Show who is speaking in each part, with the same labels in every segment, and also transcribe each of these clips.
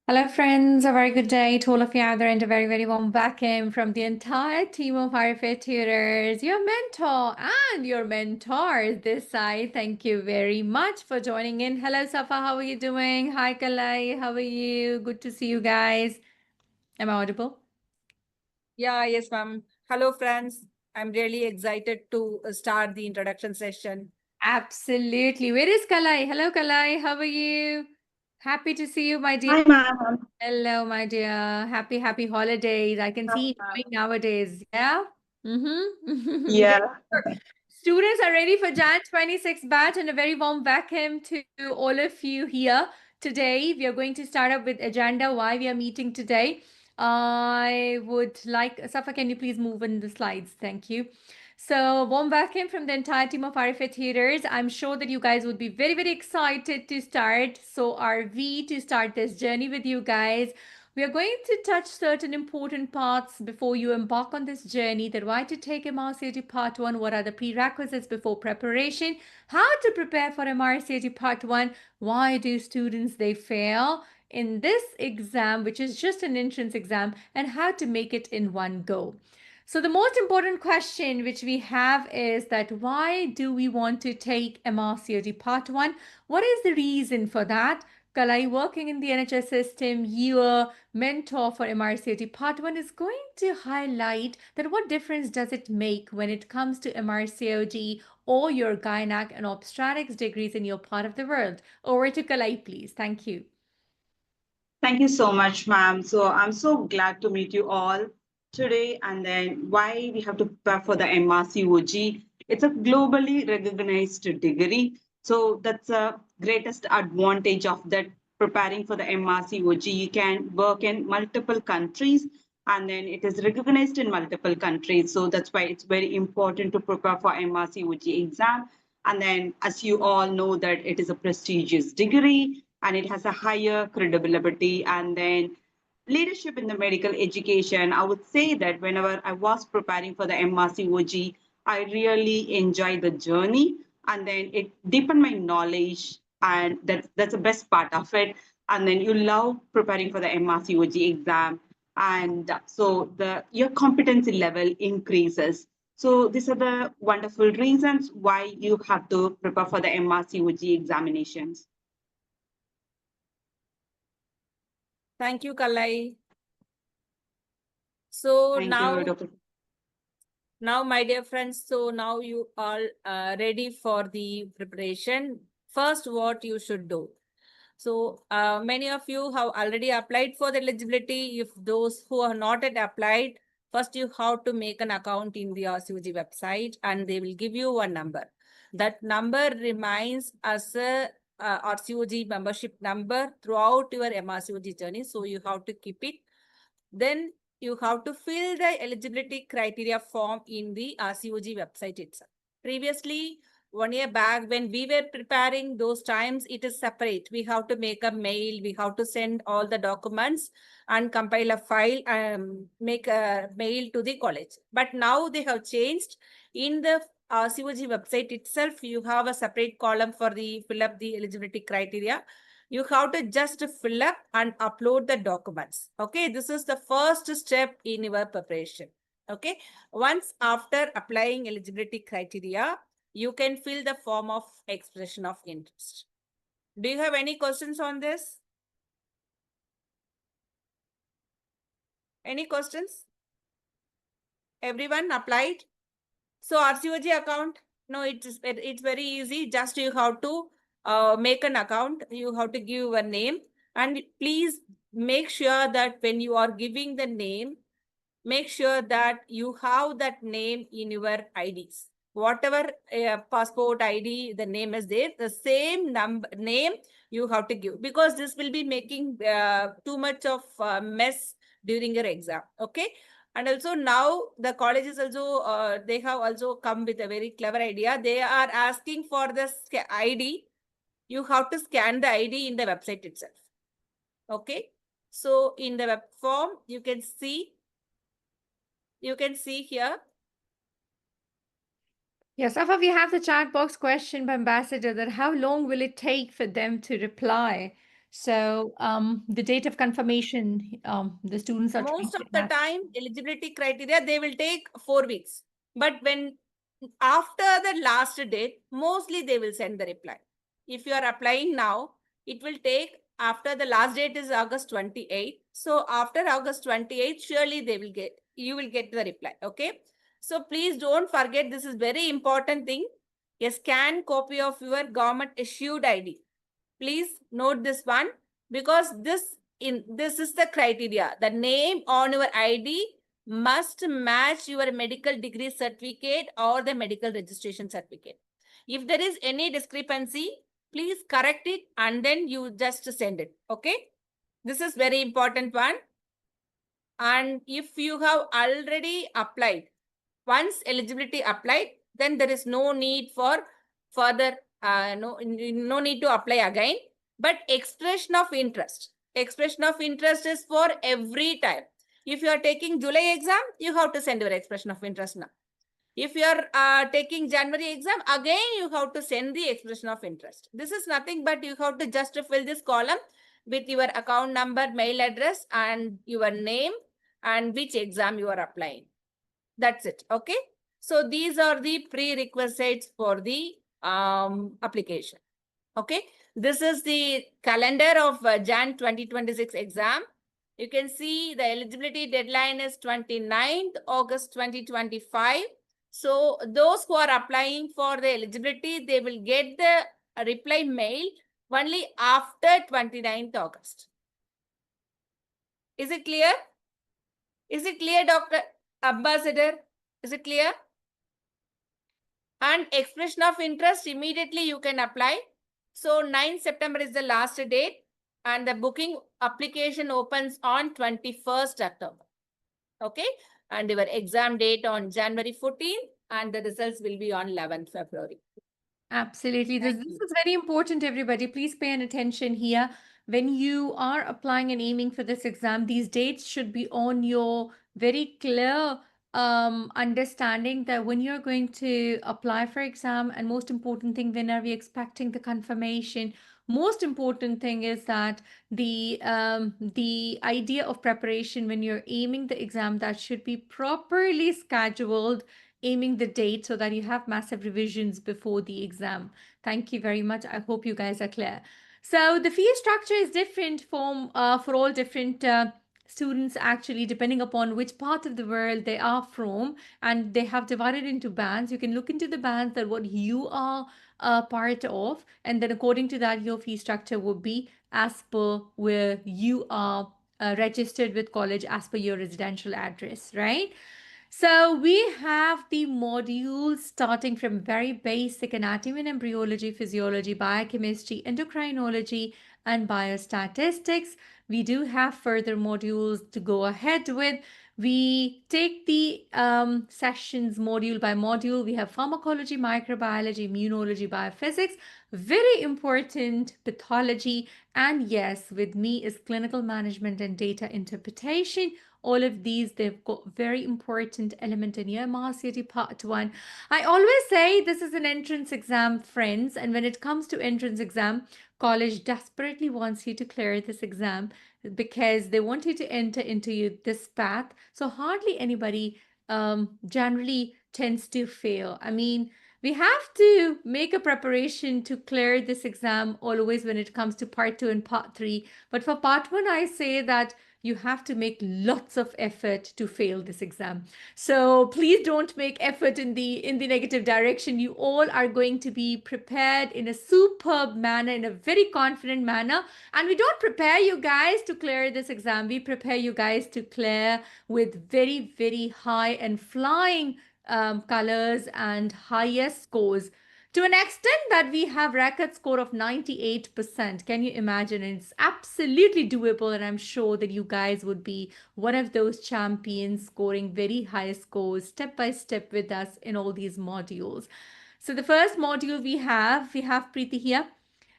Speaker 1: Hello, friends. A very good day to all of you out there, and a very, very warm welcome from the entire team of RFA tutors, your mentor and your mentors this side. Thank you very much for joining in. Hello, Safa. How are you doing? Hi, Kalai. How are you? Good to see you guys. Am I audible?
Speaker 2: Yeah, yes, ma'am. Hello, friends. I'm really excited to start the introduction session.
Speaker 1: Absolutely. Where is Kalai? Hello, Kalai. How are you? Happy to see you, my dear.
Speaker 3: Hi, ma'am.
Speaker 1: Hello, my dear. Happy holidays. I can see it coming nowadays. Yeah. Mm-hmm. Yes.
Speaker 3: Yeah,
Speaker 1: Students are ready for Jan 26 batch, and a very warm welcome to all of you here today. We are going to start up with agenda why we are meeting today. I would like, Safa, can you please move in the slides? Thank you. So, warm welcome from the entire team of RFA Theaters. I'm sure that you guys would be very, very excited to start. So are we to start this journey with you guys. We are going to touch certain important parts before you embark on this journey, that why to take MRCOG Part 1, what are the prerequisites before preparation, how to prepare for MRCOG Part 1, why do students they fail in this exam, which is just an entrance exam, and how to make it in one go. So the most important question which we have is that why do we want to take MRCOG Part 1? What is the reason for that? Kalai, working in the NHS system, your mentor for MRCOG Part 1 is going to highlight that what difference does it make when it comes to MRCOG or your gynec and obstetrics degrees in your part of the world. Over to Kalai, please. Thank you.
Speaker 3: thank you so much, ma'am. So I'm so glad to meet you all today. And then why we have to prepare for the MRCOG. It's a globally recognized degree. So that's the greatest advantage of that preparing for the MRCOG. You can work in multiple countries and then it is recognized in multiple countries. So that's why it's very important to prepare for MRCOG exam. And then as you all know that it is a prestigious degree and it has a higher credibility. And then leadership in the medical education, I would say that whenever I was preparing for the MRCOG, I really enjoyed the journey and then it deepened my knowledge and that's the best part of it. And then you love preparing for the MRCOG exam and so the your competency level increases. So these are the wonderful reasons why you have to prepare for the MRCOG examinations.
Speaker 2: Thank you, Kalai. So
Speaker 3: Thank you, Dr.
Speaker 2: now, my dear friends, so now you all ready for the preparation. First, what you should do. So many of you have already applied for the eligibility. If those who are not yet applied, first you have to make an account in the RCOG website and they will give you one number. That number remains as a RCOG membership number throughout your MRCOG journey. So you have to keep it. Then you have to fill the eligibility criteria form in the RCOG website itself. Previously, 1 year back, when we were preparing those times, it is separate. We have to make a mail, we have to send all the documents and compile a file and make a mail to the college. But now they have changed. In the RCOG website itself, you have a separate column for the fill up the eligibility criteria. You have to just fill up and upload the documents. Okay, this is the first step in your preparation. Okay, once after applying eligibility criteria, you can fill the form of expression of interest. Do you have any questions on this? Any questions? Everyone applied? So RCOG account, no, it's very easy. Just you have to make an account. You have to give a name and please make sure that when you are giving the name, make sure that you have that name in your IDs. Whatever passport ID, the name is there, the same name you have to give because this will be making too much of mess during your exam. Okay. And also now the colleges also, they have also come with a very clever idea. They are asking for the ID. You have to scan the ID in the website itself. Okay. So in the web form, you can see here.
Speaker 1: Yes, Safa, we have the chat box question by Ambassador that how long will it take for them to reply? So the date of confirmation, the students are trying
Speaker 2: Most of
Speaker 1: to
Speaker 2: the
Speaker 1: have.
Speaker 2: time, eligibility criteria, they will take 4 weeks. But when after the last date, mostly they will send the reply. If you are applying now, it will take after the last date is August 28th. So after August 28th, surely you will get the reply. Okay. So please don't forget, this is very important thing. A scanned copy of your government issued ID. Please note this one, because this is the criteria. The name on your ID must match your medical degree certificate or the medical registration certificate. If there is any discrepancy, please correct it and then you just send it. Okay. This is very important one. And if you have already applied, once eligibility applied, then there is no need for further, no need to apply again. But expression of interest is for every time. If you are taking July exam, you have to send your expression of interest now. If you are taking January exam, again you have to send the expression of interest. This is nothing but you have to just fill this column with your account number, mail address, and your name and which exam you are applying. That's it. Okay. So these are the prerequisites for the application. Okay. This is the calendar of Jan 2026 exam. You can see the eligibility deadline is 29th August 2025. So those who are applying for the eligibility, they will get the reply mail only after 29th August. Is it clear? Is it clear, Dr. Ambassador? Is it clear? And expression of interest, immediately you can apply. So 9th September is the last date and the booking application opens on 21st October. Okay. And your exam date on January 14th and the results will be on 11th February.
Speaker 1: Absolutely. This is very important, everybody. Please pay an attention here. When you are applying and aiming for this exam, these dates should be on your very clear understanding that when you're going to apply for exam, and most important thing, when are we expecting the confirmation? Most important thing is that the idea of preparation when you're aiming the exam, that should be properly scheduled, aiming the date so that you have massive revisions before the exam. Thank you very much. I hope you guys are clear. So the fee structure is different for all different students, actually, depending upon which part of the world they are from, and they have divided into bands. You can look into the bands that what you are part of, and then according to that, your fee structure would be as per where you are registered with college, as per your residential address, right? So we have the modules starting from very basic anatomy and embryology, physiology, biochemistry, endocrinology, and biostatistics. We do have further modules to go ahead with. We take the sessions module by module. We have pharmacology, microbiology, immunology, biophysics, very important pathology, and yes, with me is clinical management and data interpretation. All of these, they've got very important element in your MRCOG part 1. I always say this is an entrance exam, friends, and when it comes to entrance exam, college desperately wants you to clear this exam because they want you to enter into this path. So hardly anybody generally tends to fail. I mean, we have to make a preparation to clear this exam always when it comes to part 2 and part 3. But for part 1, I say that you have to make lots of effort to fail this exam. So please don't make effort in the negative direction. You all are going to be prepared in a superb manner, in a very confident manner. And we don't prepare you guys to clear this exam. We prepare you guys to clear with very, very high and flying colors and highest scores, to an extent that we have record score of 98%. Can you imagine? It's absolutely doable, and I'm sure that you guys would be one of those champions scoring very high scores step by step with us in all these modules. So the first module we have Preeti here.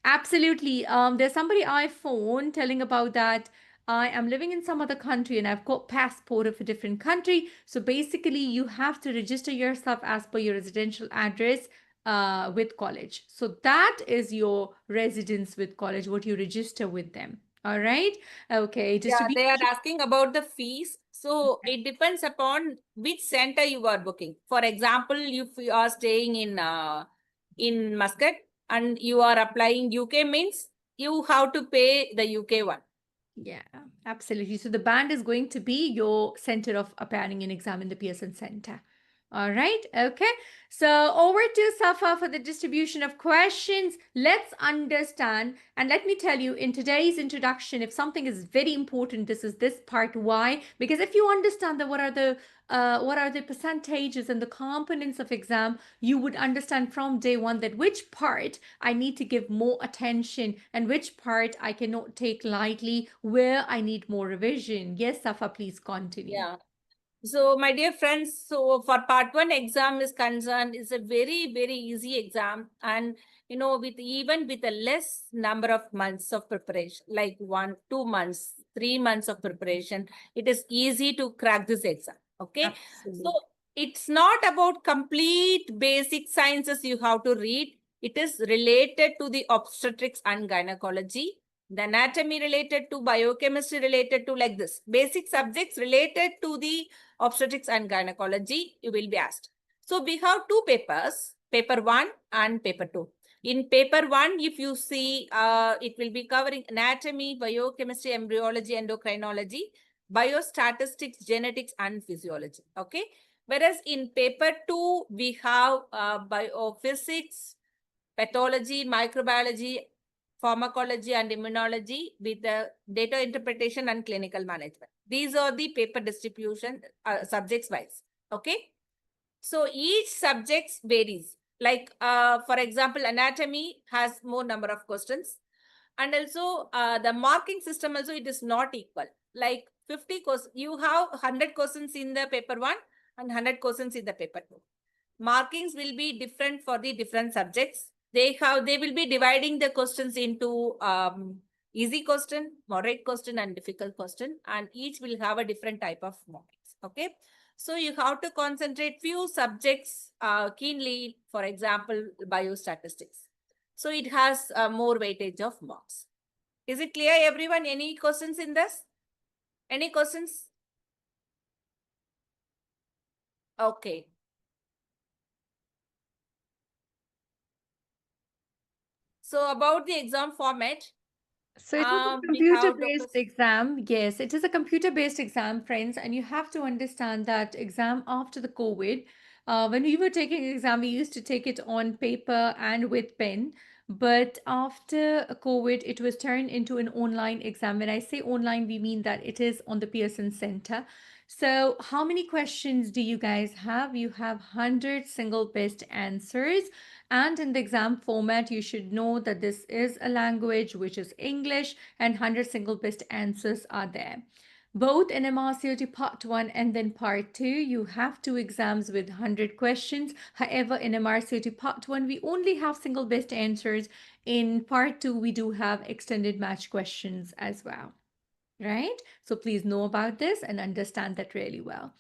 Speaker 1: Absolutely. There's somebody I phoned telling about that I am living in some other country and I've got passport of a different country. So basically you have to register yourself as per your residential address with college. So that is your residence with college, what you register with them. All right. Okay.
Speaker 2: Yeah, they are
Speaker 1: Distribution.
Speaker 2: asking about the fees. So it depends upon which center you are booking. For example, if you are staying in Muscat and you are applying UK, means you have to pay the UK one.
Speaker 1: Yeah, absolutely. So the band is going to be your center of appearing in exam in the Pearson Center. All right. Okay. So over to Safa for the distribution of questions. Let's understand. And let me tell you, in today's introduction, if something is very important, this is this part. Why? Because if you understand that what are the percentages and the components of exam, you would understand from day one that which part I need to give more attention and which part I cannot take lightly, where I need more revision. Yes, Safa, please continue.
Speaker 2: Yeah. So, my dear friends, so for part 1 exam is concerned, it's a very, very easy exam. And, with even with a less number of months of preparation, like 1, 2 months, 3 months of preparation, it is easy to crack this exam. Okay.
Speaker 1: Absolutely.
Speaker 2: So, it's not about complete basic sciences you have to read. It is related to the obstetrics and gynecology, the anatomy related to biochemistry related to like this. Basic subjects related to the obstetrics and gynecology, you will be asked. So we have two papers, paper 1 and paper 2. In paper 1, if you see, it will be covering anatomy, biochemistry, embryology, endocrinology, biostatistics, genetics, and physiology. Okay. Whereas in paper 2, we have biophysics, pathology, microbiology, pharmacology, and immunology with the data interpretation and clinical management. These are the paper distribution subjects wise. Okay. So each subject varies. Like, for example, anatomy has more number of questions. And also the marking system also, it is not equal. Like 50 questions, you have 100 questions in the paper 1 and 100 questions in the paper 2. Markings will be different for the different subjects. They will be dividing the questions into easy question, moderate question, and difficult question, and each will have a different type of markings. Okay. So you have to concentrate few subjects keenly, for example, biostatistics. So it has more weightage of marks. Is it clear, everyone? Any questions in this? Any questions? Okay. So about the exam format,
Speaker 1: So it is a
Speaker 2: we have
Speaker 1: computer-based exam. Yes, it is a computer-based exam, friends, and you have to understand that exam after the COVID, when we were taking exam, we used to take it on paper and with pen. But after COVID, it was turned into an online exam. When I say online, we mean that it is on the Pearson Center. So how many questions do you guys have? You have 100 single best answers. And in the exam format, you should know that this is a language, which is English, and 100 single best answers are there. Both in MRCOG Part 1 and then Part 2, you have two exams with 100 questions. However, in MRCOG Part 1, we only have single best answers. In Part 2, we do have extended match questions as well. Right? So please know about this and understand that really well.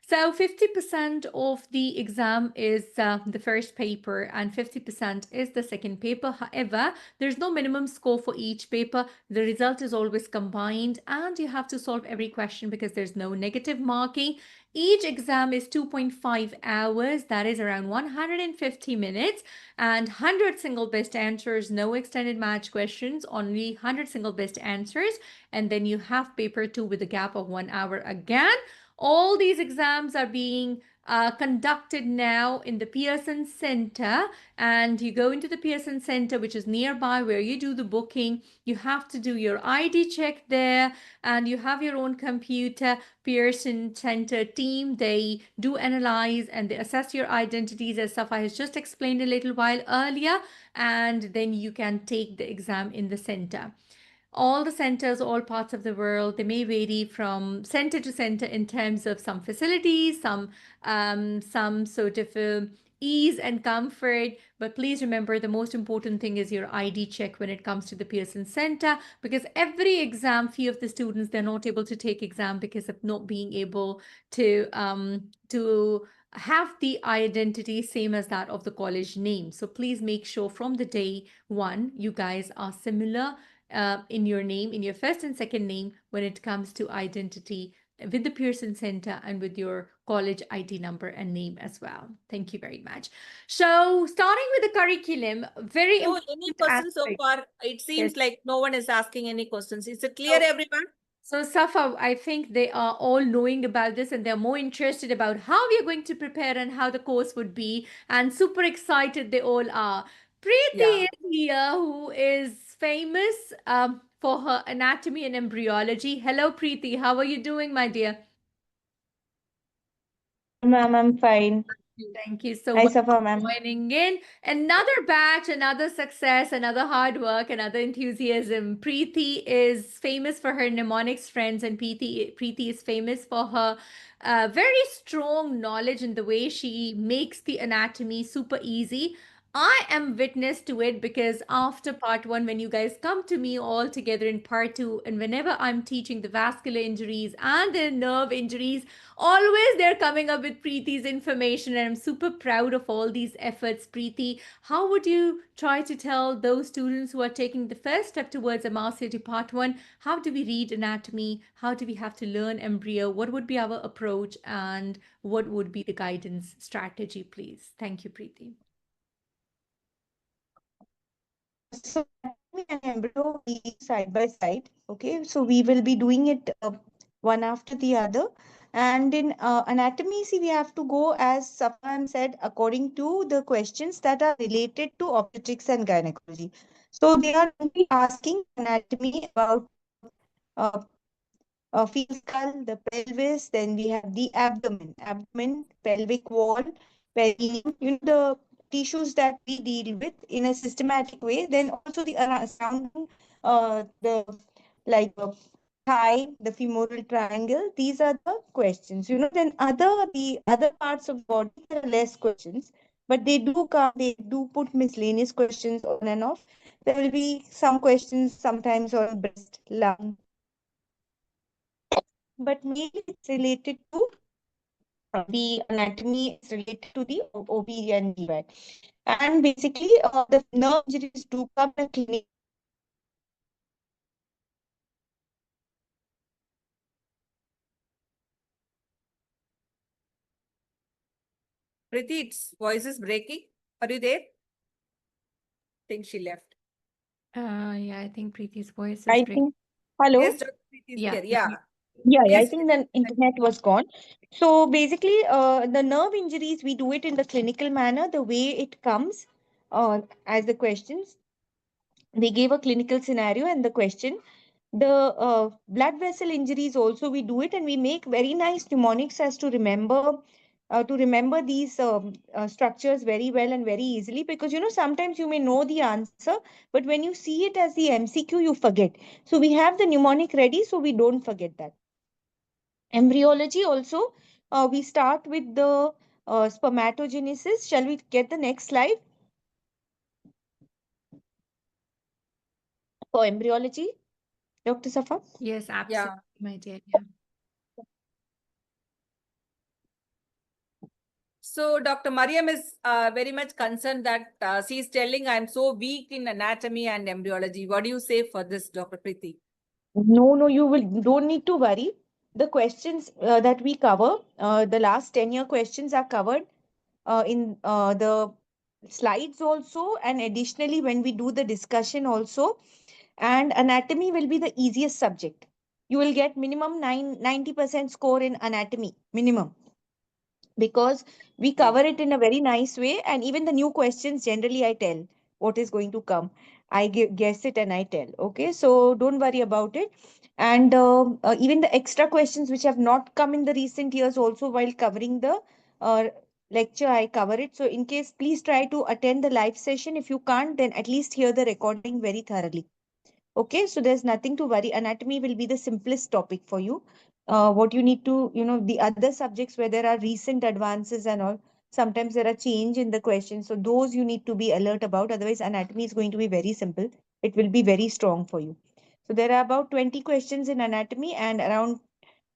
Speaker 1: So 50% of the exam is the first paper and 50% is the second paper. However, there's no minimum score for each paper. The result is always combined and you have to solve every question because there's no negative marking. Each exam is 2.5 hours, that is around 150 minutes, and 100 single best answers, no extended match questions, only 100 single best answers. And then you have paper 2 with a gap of 1 hour again. All these exams are being conducted now in the Pearson Center, and you go into the Pearson Center, which is nearby where you do the booking. You have to do your ID check there, and you have your own computer. Pearson Center team, they do analyze and they assess your identities, as Safa has just explained a little while earlier, and then you can take the exam in the center. All the centers, all parts of the world, they may vary from center to center in terms of some facilities, some sort of ease and comfort. But please remember, the most important thing is your ID check when it comes to the Pearson Center, because every exam, few of the students, they're not able to take exam because of not being able to have the identity same as that of the college name. So please make sure from the day one, you guys are similar in your name, in your first and second name when it comes to identity with the Pearson Center and with your college ID number and name as well. Thank you very much. So starting with the curriculum, very
Speaker 2: So,
Speaker 1: important
Speaker 2: any questions so
Speaker 1: aspect.
Speaker 2: far? It
Speaker 1: Yes.
Speaker 2: seems like no one is asking any questions. Is it clear, everyone?
Speaker 1: So, Safa, I think they are all knowing about this and they're more interested about how we are going to prepare and how the course would be, and super excited they all are. Preeti
Speaker 2: Yeah.
Speaker 1: is here, who is famous for her anatomy and embryology. Hello, Preeti. How are you doing, my dear?
Speaker 4: Ma'am, I'm fine.
Speaker 1: Thank you so
Speaker 4: Hi,
Speaker 1: much
Speaker 4: Safa,
Speaker 1: for
Speaker 4: ma'am.
Speaker 1: joining in. Another batch, another success, another hard work, another enthusiasm. Preeti is famous for her mnemonics friends, and Preeti is famous for her very strong knowledge in the way she makes the anatomy super easy. I am witness to it because after part one, when you guys come to me all together in part two, and whenever I'm teaching the vascular injuries and the nerve injuries, always they're coming up with Preeti's information, and I'm super proud of all these efforts. Preeti, how would you try to tell those students who are taking the first step towards MRCOG part one, how do we read anatomy, how do we have to learn embryo, what would be our approach, and what would be the guidance strategy, please? Thank you, Preeti.
Speaker 4: So, anatomy and embryo we side by side. Okay, so we will be doing it one after the other. And in anatomy, see, we have to go, as Safan said, according to the questions that are related to obstetrics and gynecology. So, they are only asking anatomy about uh, fetal skull, the pelvis, then we have the abdomen, pelvic wall, perineum, the tissues that we deal with in a systematic way. Then also the surrounding, the like thigh, the femoral triangle. These are the questions. Then the other parts of the body, there are less questions, but they do come. They do put miscellaneous questions on and off. There will be some questions sometimes on breast, lung, but mainly it's related to the anatomy, is related to the OB and GY. And basically, the nerve injuries do come in clinic.
Speaker 2: Preeti, its voice is breaking. Are you there? Think she left.
Speaker 1: Yeah, I think Preeti's voice is
Speaker 4: I
Speaker 1: breaking.
Speaker 4: think, hello?
Speaker 2: Yes, Dr. Preeti is
Speaker 1: Yeah.
Speaker 2: here. Yeah.
Speaker 4: Yeah, I
Speaker 2: Please.
Speaker 4: think the internet was gone. So basically, the nerve injuries, we do it in the clinical manner, the way it comes as the questions. They gave a clinical scenario and the question. The blood vessel injuries also we do it, and we make very nice mnemonics as to remember these structures very well and very easily, because sometimes you may know the answer, but when you see it as the MCQ you forget. So we have the mnemonic ready so we don't forget that. Embryology also, we start with the spermatogenesis. Shall we get the next slide for embryology, Dr. Safa?
Speaker 1: Yes, absolutely,
Speaker 2: Yeah.
Speaker 1: my dear. Yeah.
Speaker 2: So Dr. Mariam is very much concerned that she's telling I'm so weak in anatomy and embryology. What do you say for this, Dr. Preeti?
Speaker 4: No, don't need to worry. The questions that we cover, the last 10-year questions are covered in the slides also, and additionally when we do the discussion also. And anatomy will be the easiest subject. You will get minimum 90% score in anatomy, minimum, because we cover
Speaker 2: Great.
Speaker 4: it in a very nice way. And even the new questions, generally I tell what is going to come. I guess it and I tell. Okay, so don't worry about it. And even the extra questions which have not come in the recent years also, while covering the uh, lecture, I cover it. So in case, please try to attend the live session. If you can't, then at least hear the recording very thoroughly. Okay, so there's nothing to worry. Anatomy will be the simplest topic for you. What you need to, the other subjects where there are recent advances and all, sometimes there are change in the questions. So those you need to be alert about. Otherwise, anatomy is going to be very simple. It will be very strong for you. So there are about 20 questions in anatomy and around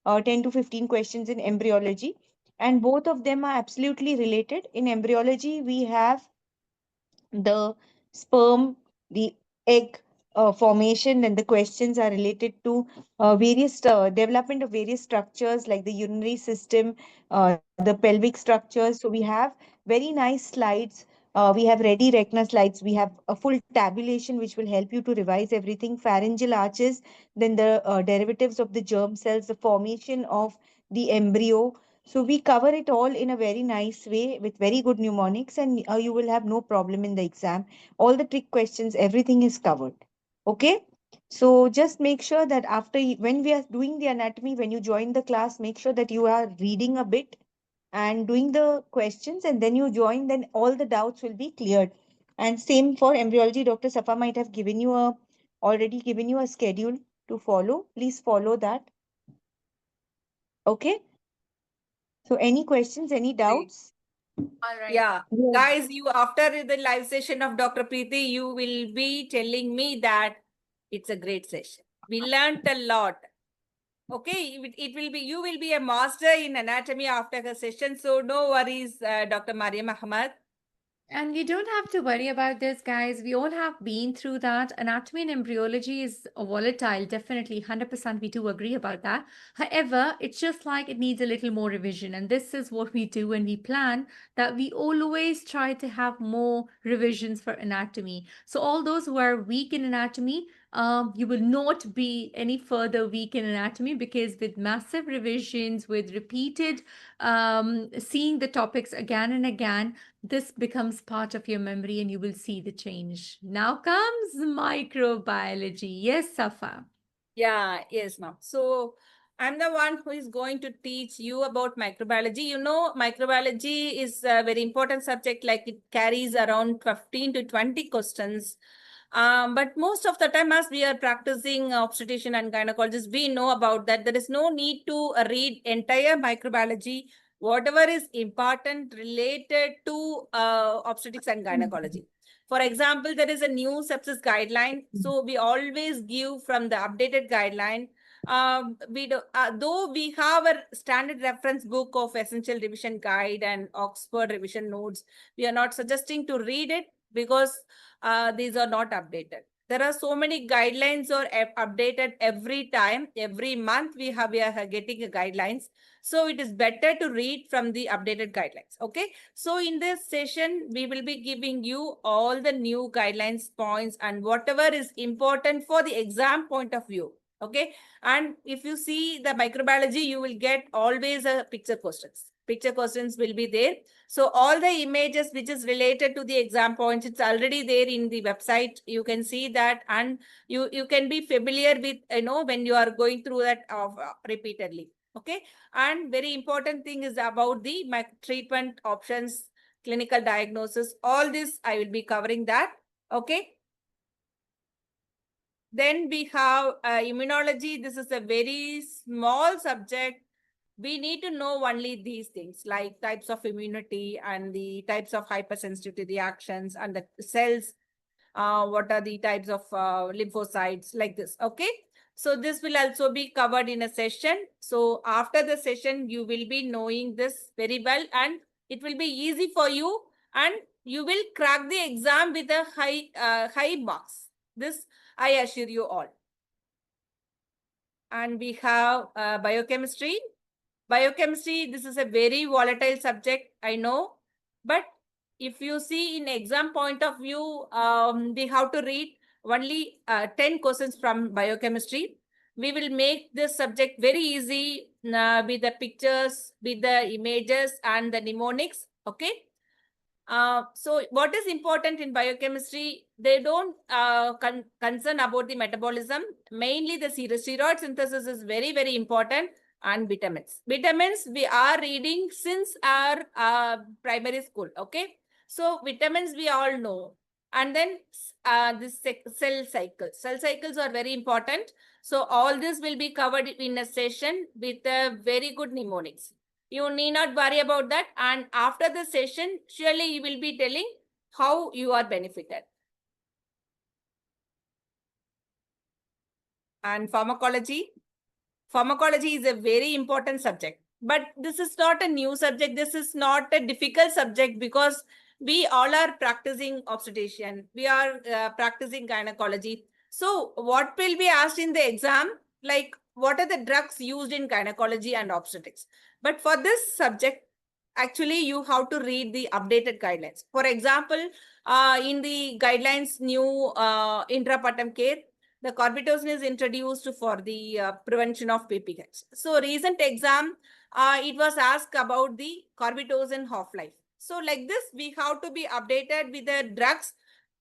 Speaker 4: 10 to 15 questions in embryology. and both of them are absolutely related. In embryology, we have the sperm, the egg formation, and the questions are related to various development of various structures like the urinary system, the pelvic structures. So we have very nice slides. We have ready retina slides. We have a full tabulation which will help you to revise everything. Pharyngeal arches, then the derivatives of the germ cells, the formation of the embryo. So we cover it all in a very nice way with very good mnemonics, and you will have no problem in the exam. All the trick questions, everything is covered. Okay. So just make sure that when we are doing the anatomy, when you join the class, make sure that you are reading a bit and doing the questions, and then you join, then all the doubts will be cleared. And same for embryology, Dr. Safa might have already given you a schedule to follow. Please follow that. Okay. So any questions, any doubts?
Speaker 1: All right.
Speaker 2: Yeah,
Speaker 4: Yes.
Speaker 2: guys, you after the live session of Dr. Preeti, you will be telling me that it's a great session. We learned a lot. Okay, it will be, you will be a master in anatomy after the session. So no worries, Dr. Mariam Ahmad.
Speaker 1: And you don't have to worry about this, guys. We all have been through that. Anatomy and embryology is volatile, definitely. 100% we do agree about that. However, it's just like it needs a little more revision. And this is what we do when we plan, that we always try to have more revisions for anatomy. So all those who are weak in anatomy, you will not be any further weak in anatomy, because with massive revisions, with repeated seeing the topics again and again, this becomes part of your memory and you will see the change. Now comes microbiology. Yes, Safa.
Speaker 2: Yeah, yes, ma'am. So I'm the one who is going to teach you about microbiology. You know, microbiology is a very important subject, like it carries around 15 to 20 questions. But most of the time, as we are practicing obstetrician and gynecologist, we know about that. There is no need to read entire microbiology. Whatever is important related to obstetrics and gynecology. For example, there is a new sepsis guideline. So we always give from the updated guideline. Though we have a standard reference book of Essential Revision Guide and Oxford Revision Notes, we are not suggesting to read it because these are not updated. There are so many guidelines are updated every time, every month we are getting a guidelines. So it is better to read from the updated guidelines. Okay. So in this session, we will be giving you all the new guidelines points and whatever is important for the exam point of view. Okay. And if you see the microbiology, you will get always a picture questions. Picture questions will be there. So all the images which is related to the exam points, it's already there in the website. You can see that, and you can be familiar with, when you are going through that repeatedly. Okay. And very important thing is about the treatment options, clinical diagnosis, all this I will be covering that. Okay. Then we have immunology. This is a very small subject. We need to know only these things like types of immunity and the types of hypersensitivity reactions and the cells. What are the types of lymphocytes, like this. Okay. So this will also be covered in a session. So after the session, you will be knowing this very well and it will be easy for you and you will crack the exam with a high marks. This I assure you all. And we have biochemistry. Biochemistry, this is a very volatile subject, I know. But if you see in exam point of view, we have to read only 10 questions from biochemistry. We will make this subject very easy with the pictures, with the images and the mnemonics. Okay. So what is important in biochemistry, they don't concern about the metabolism. Mainly the steroid synthesis is very, very important, and vitamins. Vitamins we are reading since our primary school. Okay. So vitamins we all know. And then this cell cycles. Cell cycles are very important. So all this will be covered in a session with a very good mnemonics. You need not worry about that. And after the session, surely you will be telling how you are benefited. And pharmacology. Pharmacology is a very important subject. But this is not a new subject. This is not a difficult subject because we all are practicing obstetrician. We are practicing gynecology. So what will be asked in the exam? Like, what are the drugs used in gynecology and obstetrics? But for this subject, actually, you have to read the updated guidelines. For example, in the guidelines, new intrapartum care, the carbitazine is introduced for the prevention of PPH. So recent exam, it was asked about the carbitazine half-life. So like this, we have to be updated with the drugs.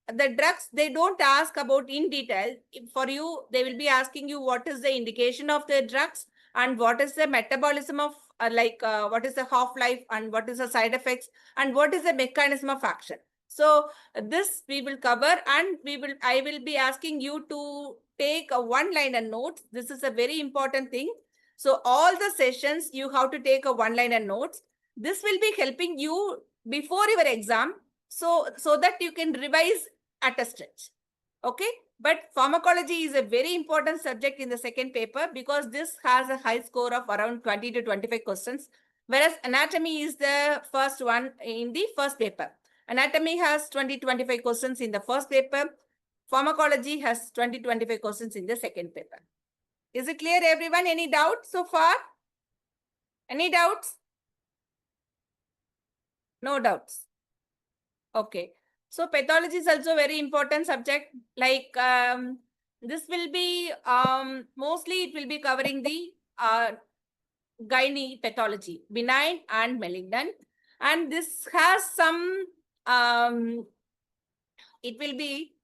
Speaker 2: The drugs, they don't ask about in detail. For you, they will be asking you what is the indication of the drugs and what is the metabolism of what is the half-life and what is the side effects and what is the mechanism of action. So this we will cover, and I will be asking you to take a one-liner note. This is a very important thing. So all the sessions you have to take a one-liner notes. This will be helping you before your exam, so that you can revise at a stretch. Okay. But pharmacology is a very important subject in the second paper because this has a high score of around 20 to 25 questions, whereas anatomy is the first one in the first paper. Anatomy has 20-25 questions in the first paper. Pharmacology has 20-25 questions in the second paper. Is it clear, everyone? Any doubts so far? Any doubts? No doubts. Okay. So pathology is also very important subject. Like this will be mostly it will be covering the gynae pathology, benign and malignant. And this has some it will be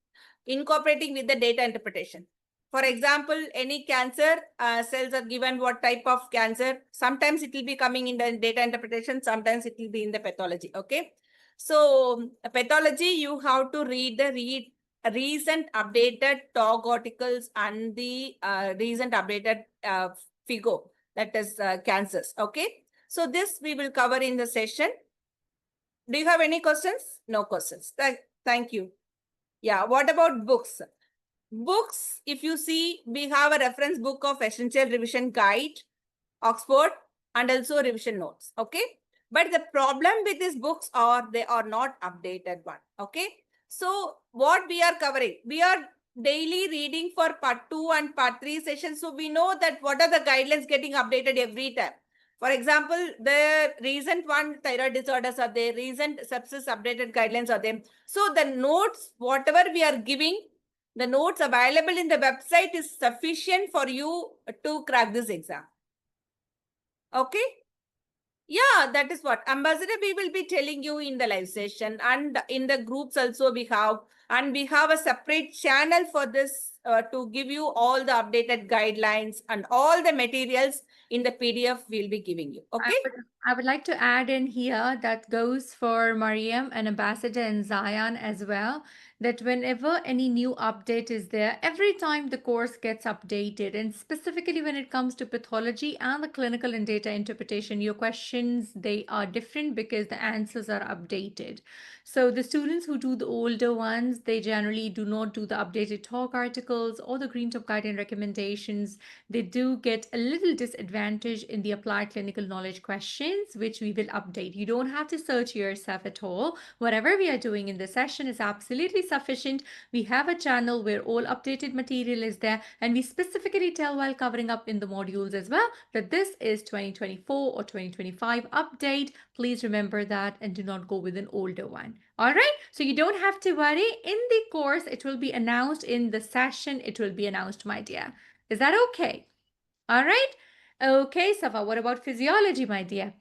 Speaker 2: incorporating with the data interpretation. For example, any cancer cells are given what type of cancer. Sometimes it will be coming in the data interpretation. Sometimes it will be in the pathology. Okay. So pathology, you have to read recent updated TOG articles and the recent updated FIGO, that is cancers. Okay. So this we will cover in the session. Do you have any questions? No questions. Thank you. Yeah. What about books? Books, if you see, we have a reference book of Essential Revision Guide, Oxford, and also revision notes. Okay. But the problem with these books are they are not updated one. Okay. So what we are covering, we are daily reading for part 2 and part 3 sessions. So we know that what are the guidelines getting updated every time. For example, the recent one, thyroid disorders are there, recent sepsis updated guidelines are there. So the notes, whatever we are giving, the notes available in the website is sufficient for you to crack this exam. Okay. Yeah, that is what. Ambassador, we will be telling you in the live session, and in the groups also we have a separate channel for this to give you all the updated guidelines and all the materials in the PDF we'll be giving you. Okay.
Speaker 1: I would like to add in here that goes for Mariam and Ambassador and Zion as well, that whenever any new update is there, every time the course gets updated, and specifically when it comes to pathology and the clinical and data interpretation, your questions, they are different because the answers are updated. So the students who do the older ones, they generally do not do the updated talk articles or the Green Top Guide and recommendations. They do get a little disadvantage in the applied clinical knowledge questions, which we will update. You don't have to search yourself at all. Whatever we are doing in the session is absolutely sufficient. We have a channel where all updated material is there, and we specifically tell while covering up in the modules as well that this is 2024 or 2025 update. Please remember that and do not go with an older one. All right, so you don't have to worry. In the course, it will be announced. In the session, it will be announced, my dear. Is that okay? All right. Okay, Safa, what about physiology, my dear?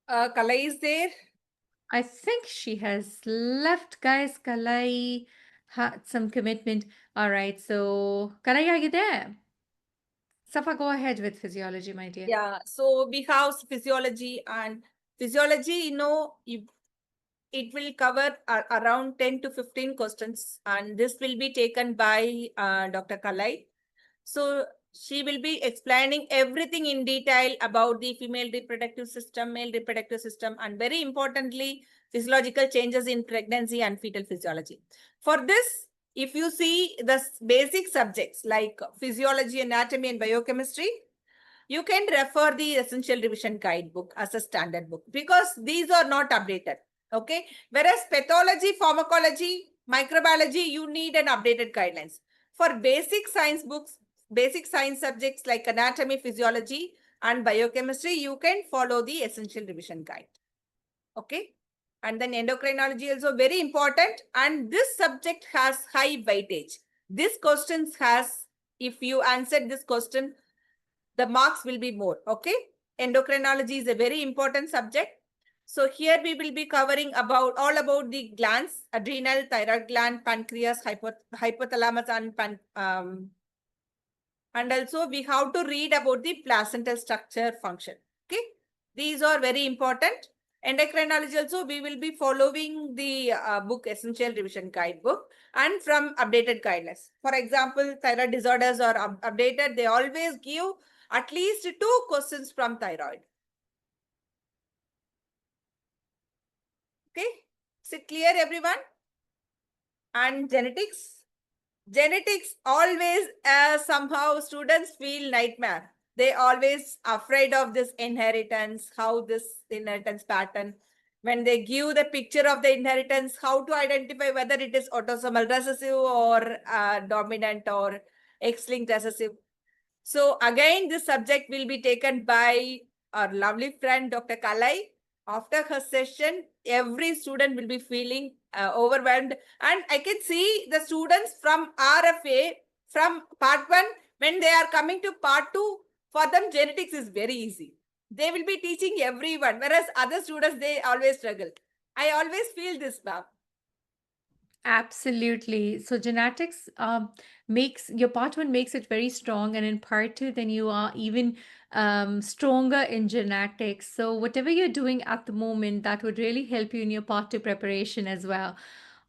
Speaker 2: Kalai is there?
Speaker 1: I think she has left, guys. Kalai had some commitment. All right, so Kalai, are you there? Safa, go ahead with physiology, my dear.
Speaker 2: Yeah, so we have physiology, and physiology, it will cover around 10 to 15 questions, and this will be taken by Dr. Kalai. So she will be explaining everything in detail about the female reproductive system, male reproductive system, and very importantly, physiological changes in pregnancy and fetal physiology. For this, if you see the basic subjects like physiology, anatomy, and biochemistry, you can refer the Essential Revision Guidebook as a standard book because these are not updated. Okay. Whereas pathology, pharmacology, microbiology, you need an updated guidelines. For basic science books, basic science subjects like anatomy, physiology, and biochemistry, you can follow the Essential Revision Guide. Okay. And then endocrinology also very important. And this subject has high weightage. This questions has, if you answered this question, the marks will be more. Okay. Endocrinology is a very important subject. So here we will be covering all about the glands, adrenal, thyroid gland, pancreas, hypothalamus, and also we have to read about the placental structure function. Okay. These are very important. Endocrinology also, we will be following the book Essential Revision Guidebook and from updated guidelines. For example, thyroid disorders are updated. They always give at least 2 questions from thyroid. Okay. Is it clear, everyone? And genetics. Genetics always somehow students feel nightmare. They always afraid of this inheritance, how this inheritance pattern. When they give the picture of the inheritance, how to identify whether it is autosomal recessive or dominant or X-linked recessive. So again, this subject will be taken by our lovely friend, Dr. Kalai. After her session, every student will be feeling overwhelmed. And I can see the students from RFA, from part 1, when they are coming to part 2, for them, genetics is very easy. They will be teaching everyone, whereas other students, they always struggle. I always feel this, ma'am.
Speaker 1: Absolutely. So genetics makes your part one makes it very strong, and in part two, then you are even stronger in genetics. So whatever you're doing at the moment, that would really help you in your part two preparation as well.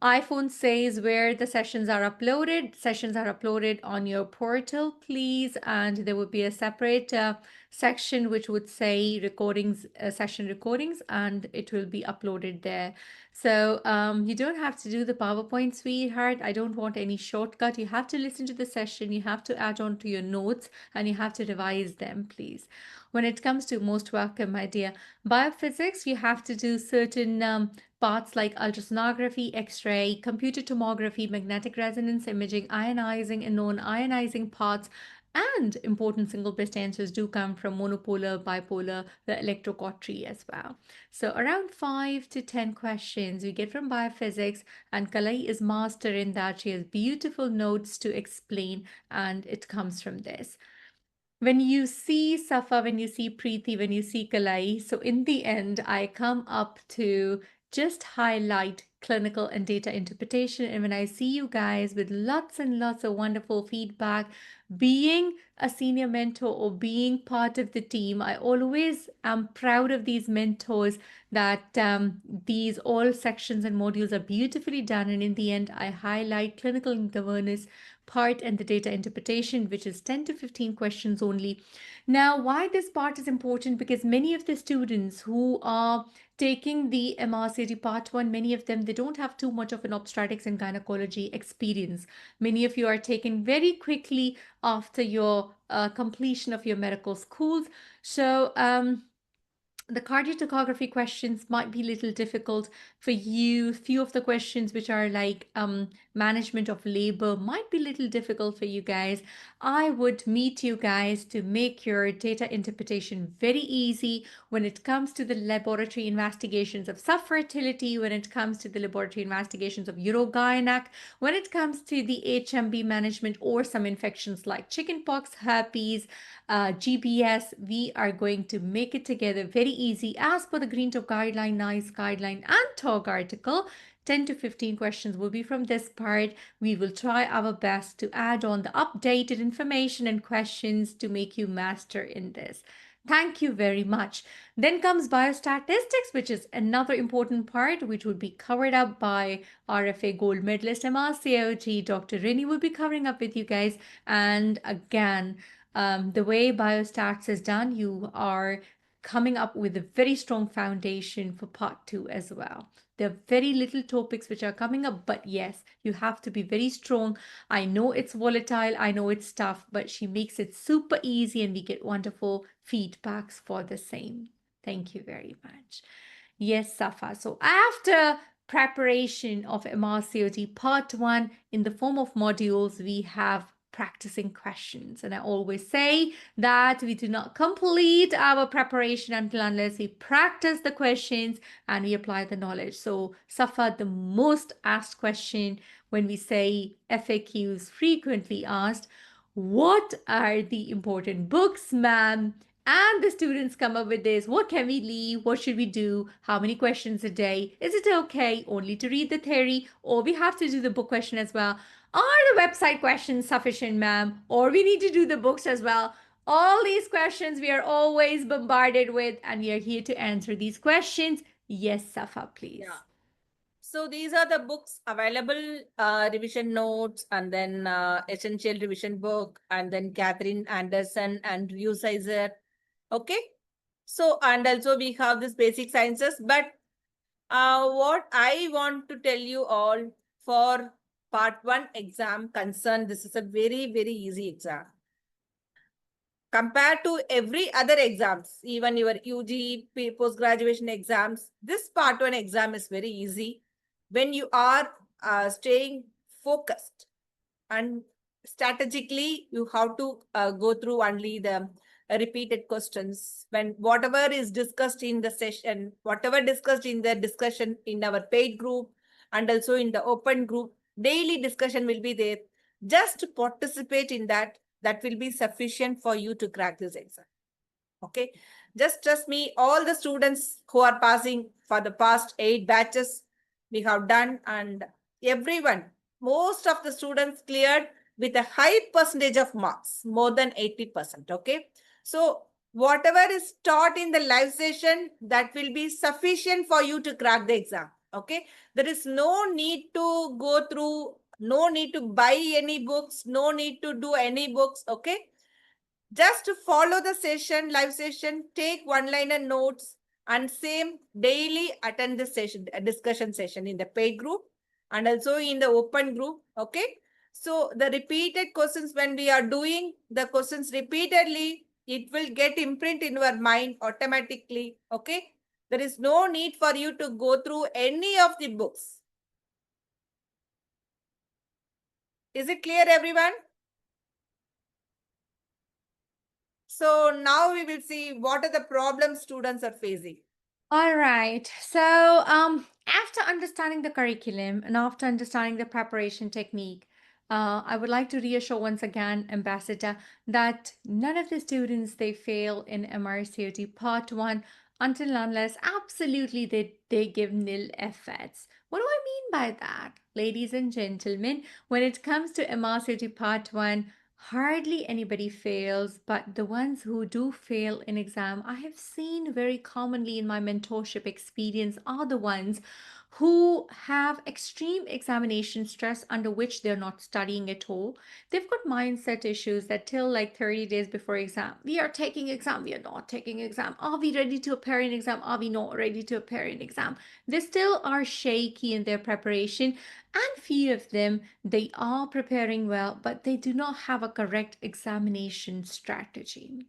Speaker 1: iPhone says where the sessions are uploaded. Sessions are uploaded on your portal, please, and there would be a separate section which would say recordings, session recordings, and it will be uploaded there. So you don't have to do the PowerPoint, sweetheart. I don't want any shortcut. You have to listen to the session. You have to add on to your notes and you have to revise them, please. When it comes to most welcome, my dear, biophysics, you have to do certain parts like ultrasonography, X-ray, computer tomography, magnetic resonance imaging, ionizing and non-ionizing parts, and important single best answers do come from monopolar, bipolar, the electrocautery as well. So around 5 to 10 questions we get from biophysics, and Kalai is master in that. She has beautiful notes to explain, and it comes from this. When you see Safa, when you see Preeti, when you see Kalai, so in the end, I come up to just highlight clinical and data interpretation. And when I see you guys with lots and lots of wonderful feedback, being a senior mentor or being part of the team, I always am proud of these mentors that these all sections and modules are beautifully done. And in the end, I highlight clinical and governance part and the data interpretation, which is 10 to 15 questions only. Now, why this part is important? Because many of the students who are taking the MRCG part 1, many of them, they don't have too much of an obstetrics and gynecology experience. Many of you are taken very quickly after your completion of your medical schools. So, the cardiotocography questions might be a little difficult for you. Few of the questions which are like management of labor might be a little difficult for you guys. I would meet you guys to make your data interpretation very easy when it comes to the laboratory investigations of subfertility, when it comes to the laboratory investigations of urogynec, when it comes to the HMB management or some infections like chickenpox, herpes, GBS. We are going to make it together very easy as per the Green Top guideline, NICE guideline, and TOG article. 10 to 15 questions will be from this part. We will try our best to add on the updated information and questions to make you master in this. Thank you very much. Then comes biostatistics, which is another important part, which would be covered up by RFA gold medalist MRCOG. Dr. Rini will be covering up with you guys. And again, the way biostats is done, you are coming up with a very strong foundation for part 2 as well. There are very little topics which are coming up, but yes, you have to be very strong. I know it's volatile, I know it's tough, but she makes it super easy and we get wonderful feedbacks for the same. Thank you very much. Yes, Safa. So after preparation of MRCOG Part 1 in the form of modules, we have practicing questions. And I always say that we do not complete our preparation until unless we practice the questions and we apply the knowledge. So Safa, the most asked question when we say FAQs, frequently asked, what are the important books, ma'am? And the students come up with this. What can we leave? What should we do? How many questions a day? Is it okay only to read the theory, or we have to do the book question as well? Are the website questions sufficient, ma'am? Or we need to do the books as well? All these questions we are always bombarded with, and we are here to answer these questions. Yes, Safa, please.
Speaker 2: Yeah. So these are the books available, revision notes, and then essential revision book, and then Catherine Anderson and Drew Sizer. Okay. So, and also we have this basic sciences, but what I want to tell you all for part 1 exam concern, this is a very, very easy exam. Compared to every other exams, even your UG, post-graduation exams, this part 1 exam is very easy when you are staying focused and strategically. You have to go through only the repeated questions. When whatever is discussed in the session, whatever discussed in the discussion in our paid group and also in the open group, daily discussion will be there. Just participate in that. That will be sufficient for you to crack this exam. Okay, just trust me. All the students who are passing for the past 8 batches we have done, and everyone, most of the students cleared with a high percentage of marks, more than 80%. Okay, so whatever is taught in the live session, that will be sufficient for you to crack the exam. Okay, there is no need to go through, no need to buy any books, no need to do any books. Okay, just to follow the session, live session, take one-liner notes, and same daily attend the session, discussion session in the paid group and also in the open group. Okay, so the repeated questions, when we are doing the questions repeatedly, it will get imprint in your mind automatically. Okay, there is no need for you to go through any of the books. Is it clear, everyone? So now we will see what are the problems students are facing.
Speaker 1: All right. So, after understanding the curriculum and after understanding the preparation technique, I would like to reassure once again, Ambassador, that none of the students they fail in MRCOT Part 1 until unless absolutely they give nil efforts. What do I mean by that? Ladies and gentlemen, when it comes to MRCOT Part 1, hardly anybody fails, but the ones who do fail in exam, I have seen very commonly in my mentorship experience, are the ones who have extreme examination stress under which they're not studying at all. They've got mindset issues that till like 30 days before exam, we are taking exam, we are not taking exam. Are we ready to appear in exam? Are we not ready to appear in exam? They still are shaky in their preparation, and few of them, they are preparing well, but they do not have a correct examination strategy.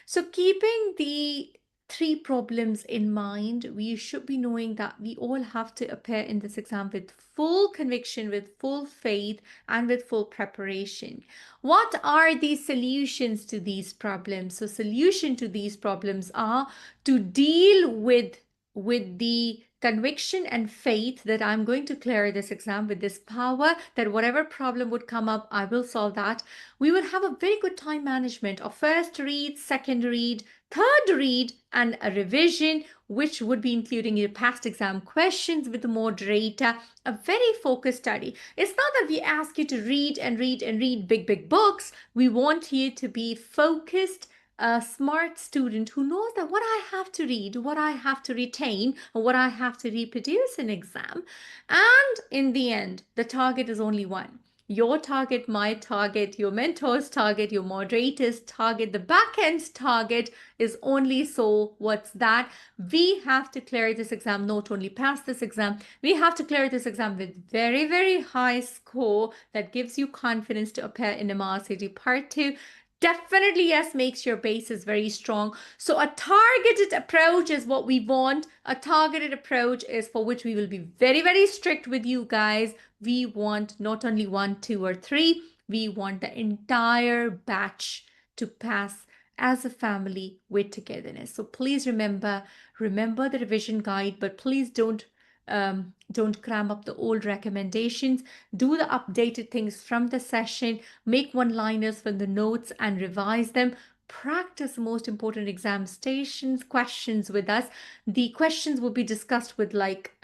Speaker 1: So keeping the 3 problems in mind, we should be knowing that we all have to appear in this exam with full conviction, with full faith, and with full preparation. What are the solutions to these problems? So solution to these problems are to deal with the conviction and faith that I'm going to clear this exam, with this power that whatever problem would come up, I will solve that. We would have a very good time management of first read, second read, third read, and a revision, which would be including your past exam questions with the moderator, a very focused study. It's not that we ask you to read and read and read big books. We want you to be focused, a smart student who knows that what I have to read, what I have to retain, or what I have to reproduce in exam. And in the end, the target is only one. your target, my target, your mentor's target, your moderator's target, the backend's target is only so what's that? We have to clear this exam, not only pass this exam, we have to clear this exam with very, very high score that gives you confidence to appear in MRCG Part 2. Definitely, yes, makes your bases very strong. So a targeted approach is what we want. A targeted approach is for which we will be very, very strict with you guys. We want not only 1, 2, or 3. We want the entire batch to pass as a family with togetherness. So please remember the revision guide, but please don't cram up the old recommendations. Do the updated things from the session, make one-liners from the notes and revise them. Practice the most important exam stations questions with us. The questions will be discussed with like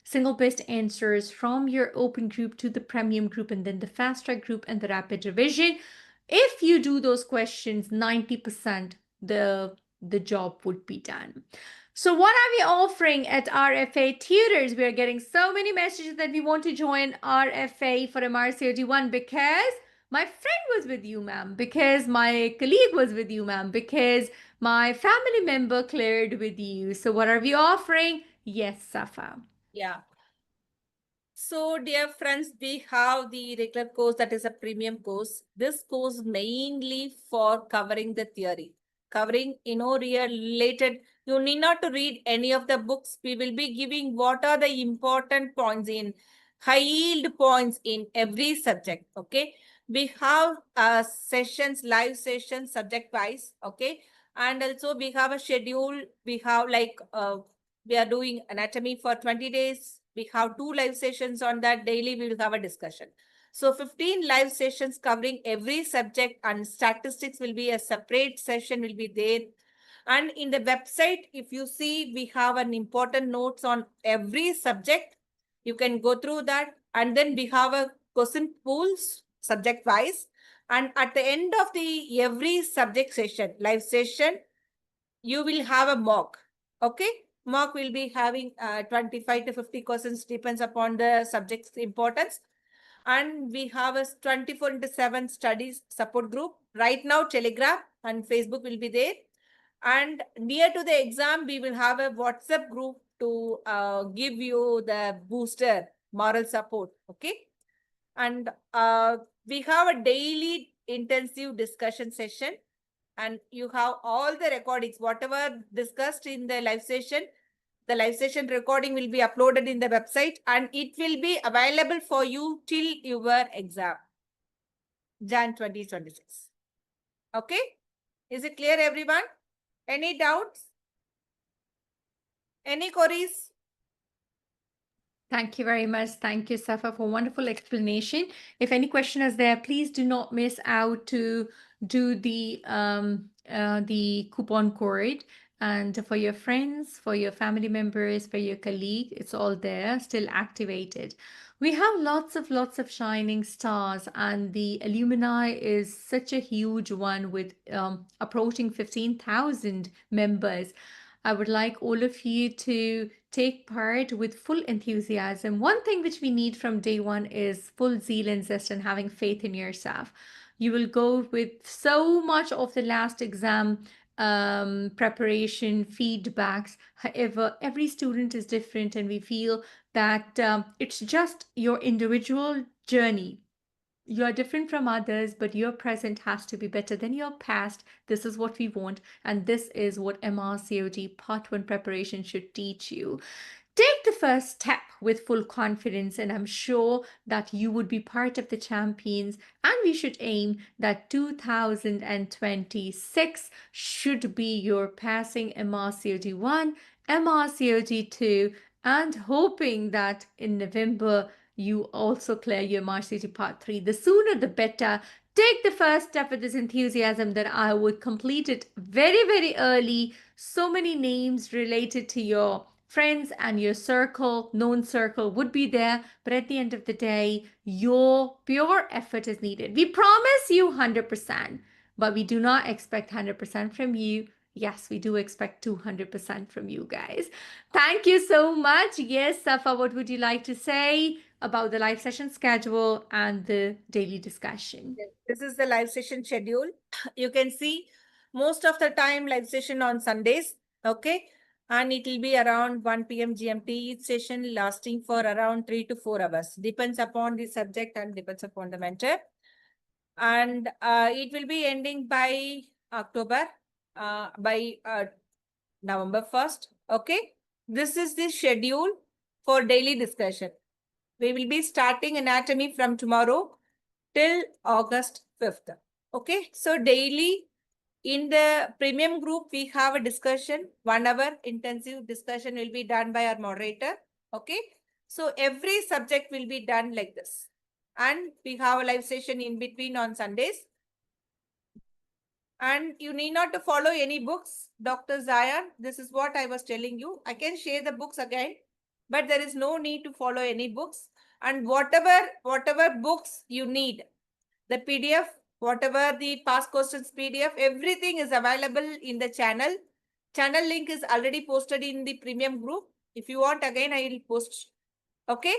Speaker 1: single best answers from your open group to the premium group and then the fast track group and the rapid revision. If you do those questions, 90% the job would be done. So what are we offering at RFA Tutors? We are getting so many messages that we want to join RFA for MRCOG-1 because my friend was with you, ma'am, because my colleague was with you, ma'am, because my family member cleared with you. So what are we offering? Yes, Safa.
Speaker 2: Yeah. So, dear friends, we have the regular course that is a premium course. This course mainly for covering the theory, covering, related. You need not to read any of the books. We will be giving what are the important points in high yield points in every subject. Okay. We have sessions, live sessions, subject wise. Okay. And also we have a schedule. We have like, we are doing anatomy for 20 days. We have 2 live sessions on that. Daily we will have a discussion. So 15 live sessions covering every subject, and statistics will be a separate session will be there. And in the website, if you see, we have an important notes on every subject. You can go through that. And then we have a question pools subject wise. And at the end of the every subject session, live session, you will have a mock. Okay. Mock will be having 25 to 50 questions, depends upon the subject's importance. And we have a 24/7 studies support group. Right now, Telegram and Facebook will be there. And near to the exam, we will have a WhatsApp group to give you the booster moral support. Okay. And we have a daily intensive discussion session. And you have all the recordings, whatever discussed in the live session. The live session recording will be uploaded in the website and it will be available for you till your exam, Jan 2026. Okay? Is it clear, everyone? Any doubts? Any queries?
Speaker 1: Thank you very much. Thank you, Safa, for wonderful explanation. If any question is there, please do not miss out to do the coupon code. And for your friends, for your family members, for your colleague, it's all there, still activated. We have lots of shining stars, and the alumni is such a huge one with approaching 15,000 members. I would like all of you to take part with full enthusiasm. One thing which we need from day one is full zeal and zest and having faith in yourself. You will go with so much of the last exam preparation, feedbacks. However, every student is different, and we feel that it's just your individual journey. You're different from others, but your present has to be better than your past. This is what we want, and this is what MRCOG Part 1 preparation should teach you. Take the first step with full confidence, and I'm sure that you would be part of the champions. And we should aim that 2026 should be your passing MRCOG 1, MRCOG 2, and hoping that in November you also clear your MRCOG Part 3. The sooner the better. Take the first step with this enthusiasm that I would complete it very, very early. So many names related to your friends and your circle, known circle would be there. But at the end of the day, your pure effort is needed. We promise you 100%, but we do not expect 100% from you. Yes, we do expect 200% from you guys. Thank you so much. Yes, Safa, what would you like to say? about the live session schedule and the daily discussion.
Speaker 2: This is the live session schedule. You can see most of the time live session on Sundays. Okay. And it will be around 1 p.m. GMT, each session lasting for around 3 to 4 hours. Depends upon the subject and depends upon the mentor. And it will be ending by October, by November 1st. Okay. This is the schedule for daily discussion. We will be starting anatomy from tomorrow till August 5th. Okay. So daily in the premium group, we have a discussion, 1 hour intensive discussion will be done by our moderator. Okay. So every subject will be done like this. And we have a live session in between on Sundays. And you need not to follow any books, Dr. Zion. This is what I was telling you. I can share the books again, but there is no need to follow any books. And whatever books you need, the PDF, whatever the past questions PDF, everything is available in the channel. Channel link is already posted in the premium group. If you want, again, I will post. Okay.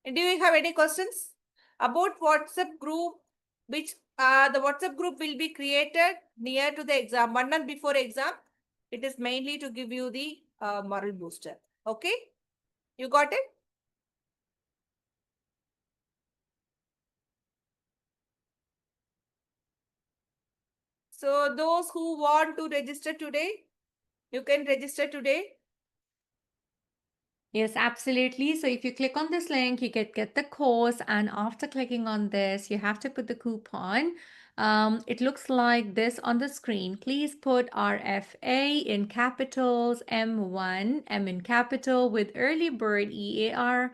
Speaker 2: And do you have any questions about WhatsApp group, which the WhatsApp group will be created near to the exam, 1 month before exam. It is mainly to give you the moral booster. Okay. You got it? So those who want to register today, you can register today.
Speaker 1: Yes, absolutely. So if you click on this link, you get the course, and after clicking on this, you have to put the coupon. It looks like this on the screen. Please put RFA in capitals, M1, M in capital with early bird, EARLYBIRD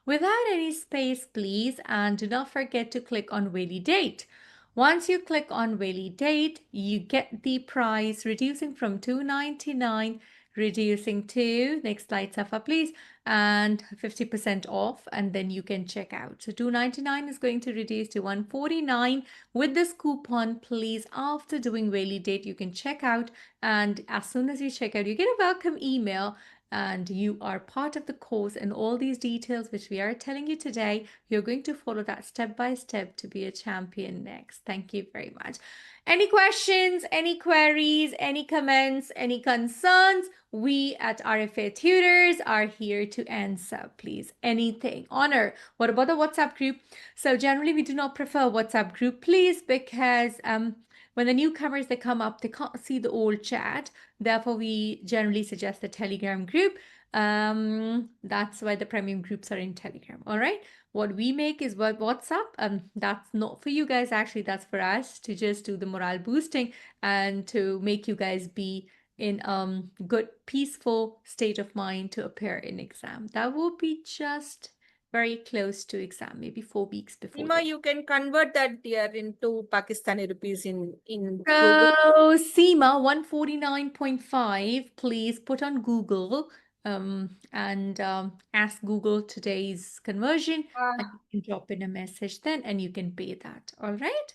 Speaker 1: without any space, please, and do not forget to click on validate. Once you click on validate, you get the price reducing from $299 reducing to, next slide Safa please, and 50% off, and then you can check out. So $299 is going to reduce to $149 with this coupon. Please, after doing validate, you can check out, and as soon as you check out, you get a welcome email and you are part of the course, and all these details which we are telling you today, you're going to follow that step by step to be a champion next. Thank you very much. Any questions, any queries, any comments, any concerns? We at RFA Tutors are here to answer, please. Anything. Honor. What about the WhatsApp group? So generally we do not prefer WhatsApp group, please, because when the newcomers, they come up, they can't see the old chat. Therefore, we generally suggest the Telegram group. That's why the premium groups are in Telegram. All right. What we make is WhatsApp. That's not for you guys. Actually, that's for us to just do the morale boosting and to make you guys be in good, peaceful state of mind to appear in exam. That will be just very close to exam, maybe 4 weeks before.
Speaker 2: Ima, you can convert that here into Pakistani rupees in Google.
Speaker 1: So Seema 149.5, please put on Google and ask Google today's conversion, and you can drop in a message then and you can pay that. All right.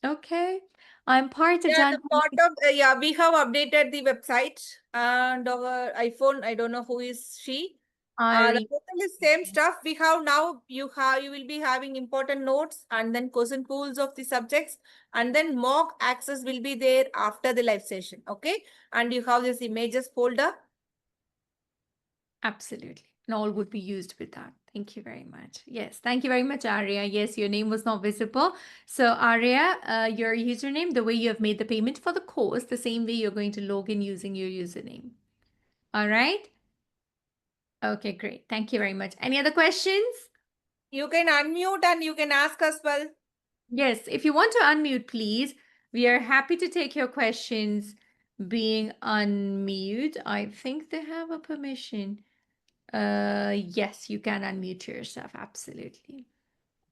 Speaker 1: Okay. I'm part of
Speaker 2: Yeah, the part of yeah, we have updated the website and our iPhone. I don't know who is she. The total is same stuff. We have now, you will be having important notes and then question pools of the subjects, and then mock access will be there after the live session. Okay. And you have this images folder.
Speaker 1: Absolutely. And all would be used with that. Thank you very much. Yes. Thank you very much, Arya. Yes, your name was not visible. So Arya, your username, the way you have made the payment for the course, the same way you're going to log in using your username. All right. Okay, great. Thank you very much. Any other questions?
Speaker 2: You can unmute and you can ask as well.
Speaker 1: Yes, if you want to unmute, please. We are happy to take your questions being unmute. I think they have a permission. Yes, you can unmute yourself. Absolutely.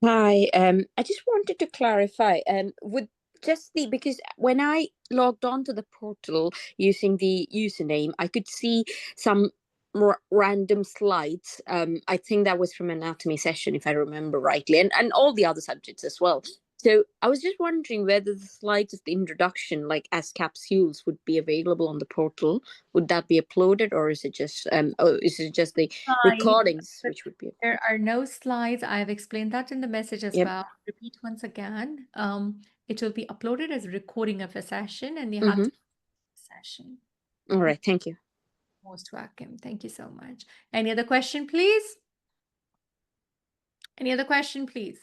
Speaker 5: Hi, I just wanted to clarify, with just because when I logged on to the portal using the username, I could see some random slides. I think that was from anatomy session, if I remember rightly, and all the other subjects as well. So I was just wondering whether the slides of the introduction, like as capsules, would be available on the portal. Would that be uploaded, or is it just the recordings which would be?
Speaker 1: There are no slides. I have explained that in the message as
Speaker 5: Yep.
Speaker 1: well. Repeat once again. It will be uploaded as a recording of a session, and you have to session.
Speaker 5: All right. Thank you.
Speaker 1: Most welcome. Thank you so much. Any other question, please? Any other question, please?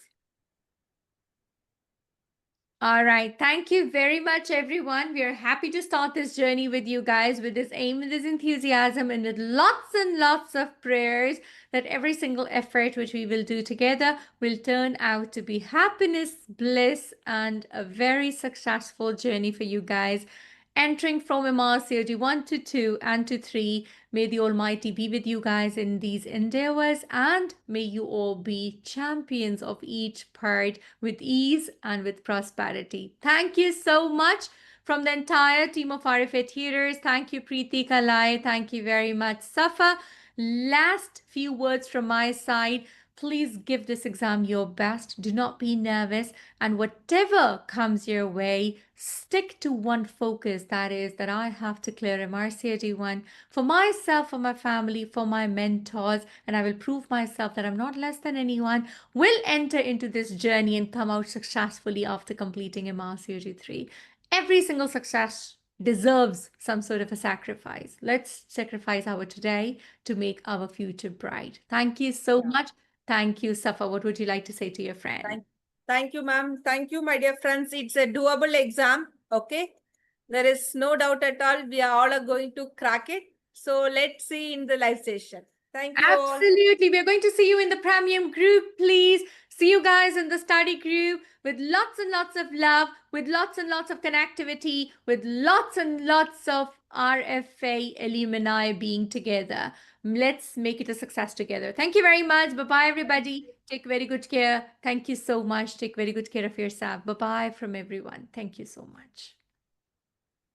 Speaker 1: All right. Thank you very much, everyone. We are happy to start this journey with you guys with this aim and this enthusiasm and with lots and lots of prayers that every single effort which we will do together will turn out to be happiness, bliss, and a very successful journey for you guys. Entering from MRCOG 1 to 2 and to 3, may the Almighty be with you guys in these endeavors, and may you all be champions of each part with ease and with prosperity. Thank you so much from the entire team of RFA Tutors. Thank you, Preeti Kalai. Thank you very much, Safa. Last few words from my side. Please give this exam your best. Do not be nervous. And whatever comes your way, stick to one focus. That is that I have to clear MRCOG-1 for myself, for my family, for my mentors. And I will prove myself that I'm not less than anyone. Will enter into this journey and come out successfully after completing MRCOG-3. Every single success deserves some sort of a sacrifice. Let's sacrifice our today to make our future bright. Thank you so much. Thank you, Safa. What would you like to say to your friend?
Speaker 2: Thank you, ma'am. Thank you, my dear friends. It's a doable exam. Okay. There is no doubt at all. We are all going to crack it. So let's see in the live session. Thank you all.
Speaker 1: Absolutely. We're going to see you in the premium group, please. See you guys in the study group with lots and lots of love, with lots and lots of connectivity, with lots and lots of RFA alumni being together. Let's make it a success together. Thank you very much. Bye-bye, everybody. Take very good care. Thank you so much. Take very good care of yourself. Bye-bye from everyone. Thank you so much.